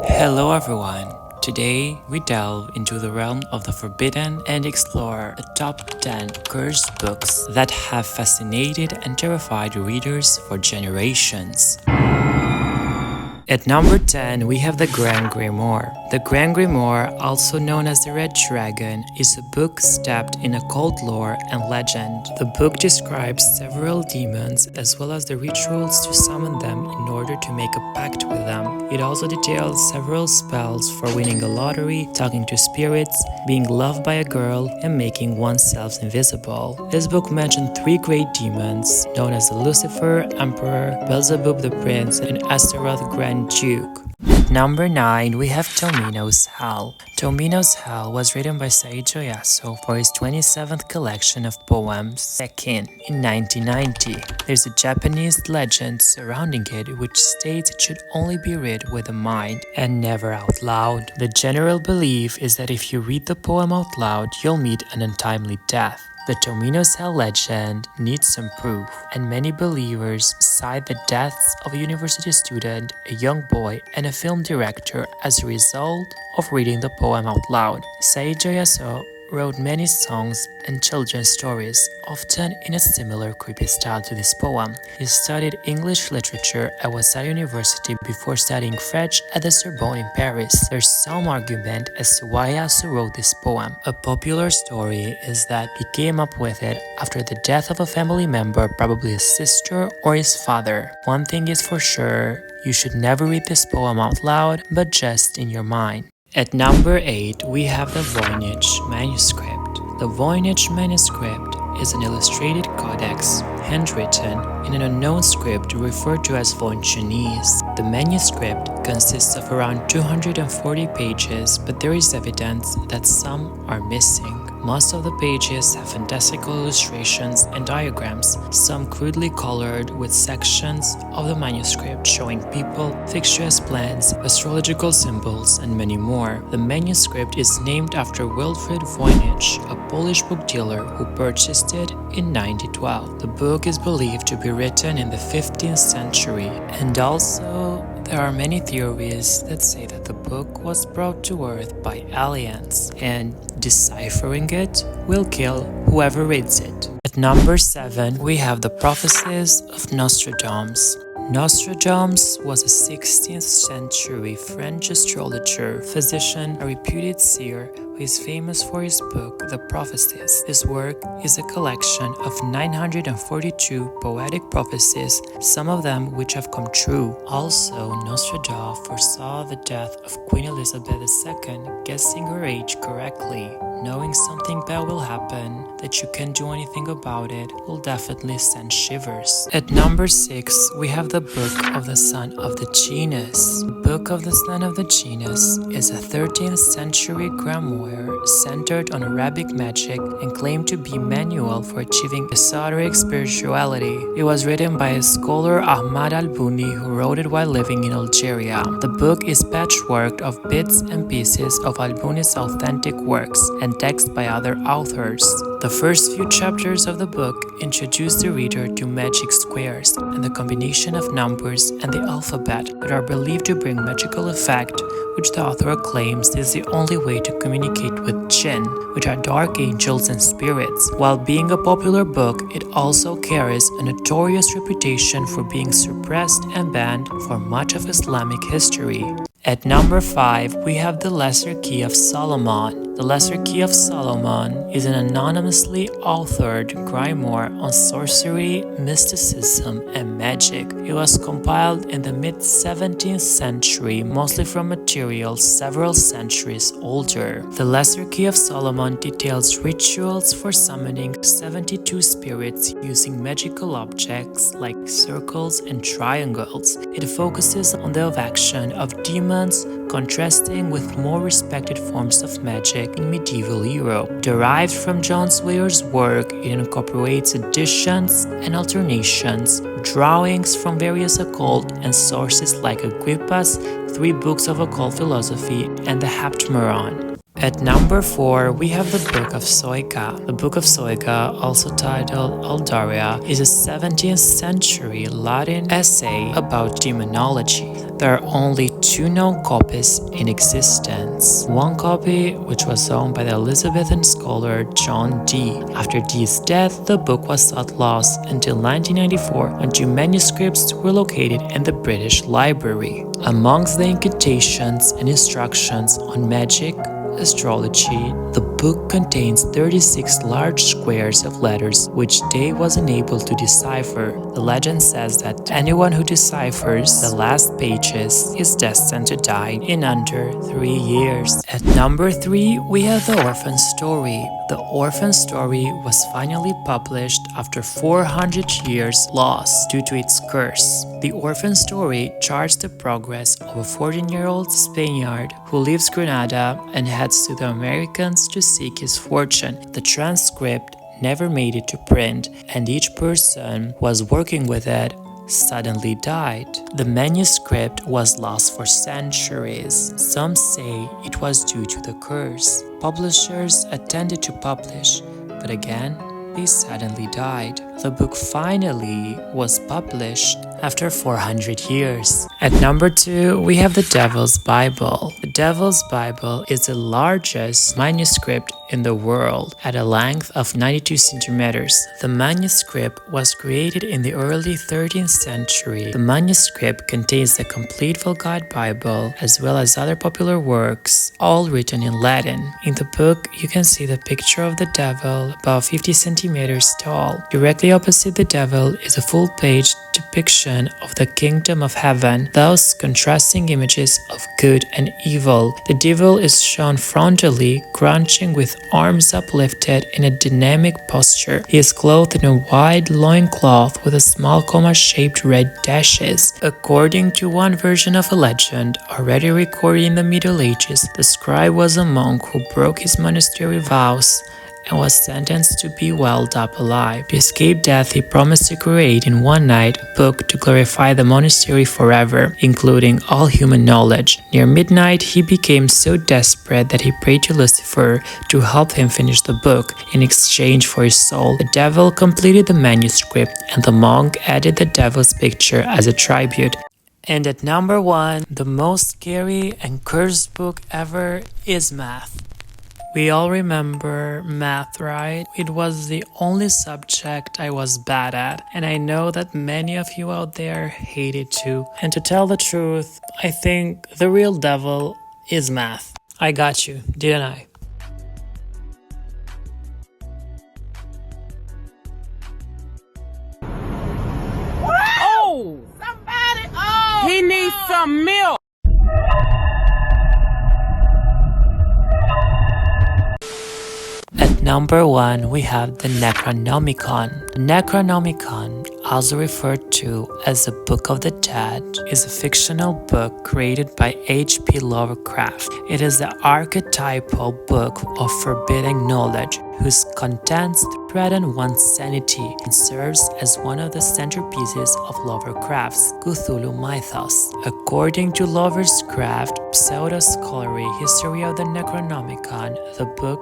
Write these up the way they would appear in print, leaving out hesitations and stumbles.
Hello everyone! Today we delve into the realm of the forbidden and explore the top 10 cursed books that have fascinated and terrified readers for generations. At number 10, we have The Grand Grimoire. The Grand Grimoire, also known as The Red Dragon, is a book steeped in occult lore and legend. The book describes several demons as well as the rituals to summon them in order to make a pact with them. It also details several spells for winning a lottery, talking to spirits, being loved by a girl, and making oneself invisible. This book mentioned three great demons, known as Lucifer, Emperor, Beelzebub the Prince, and Astaroth Grand Duke. At number 9, we have Tomino's Hell. Tomino's Hell was written by Seijo Yasuo for his 27th collection of poems, Sekin, in 1990. There's a Japanese legend surrounding it which states it should only be read with the mind and never out loud. The general belief is that if you read the poem out loud, you'll meet an untimely death. The Tomino's Hell legend needs some proof, and many believers cite the deaths of a university student, a young boy, and a film director as a result of reading the poem out loud. Seijo Yasuo wrote many songs and children's stories, often in a similar creepy style to this poem. He studied English literature at Waseda University before studying French at the Sorbonne in Paris. There's some argument as to why Yasuo wrote this poem. A popular story is that he came up with it after the death of a family member, probably his sister or his father. One thing is for sure, you should never read this poem out loud, but just in your mind. At number 8, we have the Voynich manuscript. The Voynich manuscript is an illustrated codex, handwritten in an unknown script referred to as Voynich. The manuscript consists of around 240 pages, but there is evidence that some are missing. Most of the pages have fantastical illustrations and diagrams, some crudely colored with sections of the manuscript showing people, fixtures, plants, astrological symbols, and many more. The manuscript is named after Wilfrid Voynich, a Polish book dealer who purchased it in 1912. The book is believed to be written in the 15th century, and also there are many theories that say that the book was brought to Earth by aliens, and deciphering it will kill whoever reads it. At number 7, we have the Prophecies of Nostradamus. Nostradamus was a 16th century French astrologer, physician, a reputed seer who is famous for his book, The Prophecies. This work is a collection of 942 poetic prophecies, some of them which have come true. Also, Nostradamus foresaw the death of Queen Elizabeth II, guessing her age correctly. Knowing something bad will happen, that you can't do anything about it, will definitely send shivers. At number 6, we have the Book of the Son of the Genus. The Book of the Son of the Genus is a 13th century grimoire centered on Arabic magic and claimed to be manual for achieving esoteric spirituality. It was written by a scholar Ahmad al-Buni who wrote it while living in Algeria. The book is patchworked of bits and pieces of al-Buni's authentic works and text by other authors. The first few chapters of the book introduce the reader to magic squares and the combination of numbers and the alphabet that are believed to bring magical effect, which the author claims is the only way to communicate with jinn, which are dark angels and spirits. While being a popular book, it also carries a notorious reputation for being suppressed and banned for much of Islamic history. At number 5, we have the Lesser Key of Solomon. The Lesser Key of Solomon is an anonymously authored grimoire on sorcery, mysticism, and magic. It was compiled in the mid-17th century, mostly from materials several centuries older. The Lesser Key of Solomon details rituals for summoning 72 spirits using magical objects like circles and triangles. It focuses on the action of demons, contrasting with more respected forms of magic in medieval Europe. Derived from John Swayer's work, it incorporates additions and alternations, drawings from various occult and sources like Agrippa's 3 books of occult philosophy and the Heptameron. At number 4, we have the Book of Soika. The Book of Soika, also titled Aldaria, is a 17th century Latin essay about demonology. There are only two known copies in existence. One copy, which was owned by the Elizabethan scholar John Dee. After Dee's death, the book was thought lost until 1994 when two manuscripts were located in the British Library. Amongst the incantations and instructions on magic, astrology, the book contains 36 large squares of letters which Day was unable to decipher. The legend says that anyone who deciphers the last pages is destined to die in under 3 years. At number 3, we have The Orphan Story. The Orphan Story was finally published after 400 years lost due to its curse. The Orphan Story charts the progress of a 14-year-old Spaniard who leaves Granada and heads to the Americas to seek his fortune. The transcript never made it to print, and each person who was working with it suddenly died. The manuscript was lost for centuries. Some say it was due to the curse. Publishers attempted to publish, but again, they suddenly died. The book finally was published after 400 years. At number 2, we have The Devil's Bible. The Devil's Bible is the largest manuscript in the world at a length of 92 centimeters. The manuscript was created in the early 13th century. The manuscript contains the complete Vulgate Bible as well as other popular works, all written in Latin. In the book, you can see the picture of the devil about 50 centimeters tall. Directly opposite the devil is a full-page depiction of the kingdom of heaven, thus contrasting images of good and evil. The devil is shown frontally, crouching with arms uplifted in a dynamic posture. He is clothed in a wide loincloth with a small comma-shaped red dashes. According to one version of a legend, already recorded in the Middle Ages, the scribe was a monk who broke his monastery vows and was sentenced to be welled up alive. To escape death, he promised to create in one night a book to glorify the monastery forever, including all human knowledge. Near midnight, he became so desperate that he prayed to Lucifer to help him finish the book in exchange for his soul. The devil completed the manuscript, and the monk added the devil's picture as a tribute. And at number 1, the most scary and cursed book ever is Math. We all remember math, right? It was the only subject I was bad at, and I know that many of you out there hate it too. And to tell the truth, I think the real devil is math. I got you, didn't I? Oh! Somebody! Oh! He needs some milk! At number 1, we have the Necronomicon. The Necronomicon, also referred to as the Book of the Dead, is a fictional book created by H.P. Lovecraft. It is the archetypal book of forbidden knowledge, whose contents threaten one's sanity and serves as one of the centerpieces of Lovecraft's Cthulhu mythos. According to Lovecraft's pseudo-scholarly History of the Necronomicon, the book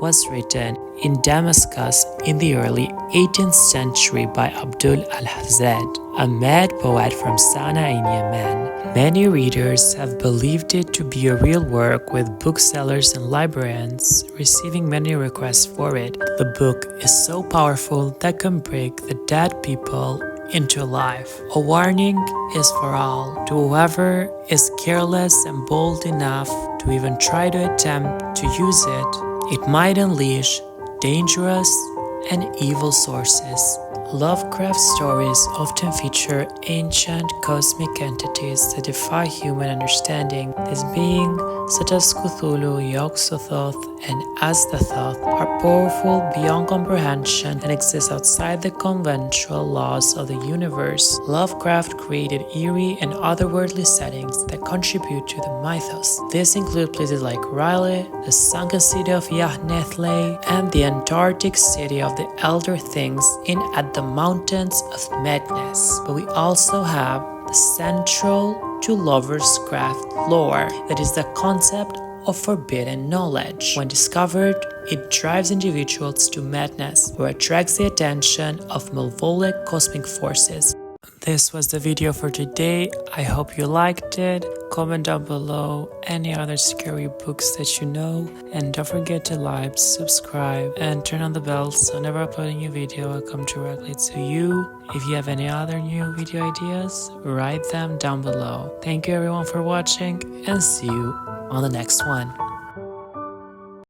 was written in Damascus in the early 18th century by Abdul al-Hazed, a mad poet from Sana'a in Yemen. Many readers have believed it to be a real work, with booksellers and librarians receiving many requests for it. The book is so powerful that can break the dead people into life. A warning is for all. To whoever is careless and bold enough to even try to attempt to use it, it might unleash dangerous and evil sources. Lovecraft stories often feature ancient cosmic entities that defy human understanding. These beings, such as Cthulhu, Yog-Sothoth, and Azathoth, are powerful beyond comprehension and exist outside the conventional laws of the universe. Lovecraft created eerie and otherworldly settings that contribute to the mythos. These include places like Riley, the sunken city of Yah-Nethle, and the Antarctic city of the Elder Things at the Mountains of Madness. But we also have the central to Lovecraft lore, that is the concept of forbidden knowledge. When discovered, it drives individuals to madness or attracts the attention of malevolent cosmic forces. This was the video for today. I hope you liked it. Comment down below any other scary books that you know. And don't forget to like, subscribe, and turn on the bell so whenever I upload a new video, I'll come directly to you. If you have any other new video ideas, write them down below. Thank you everyone for watching, and see you on the next one.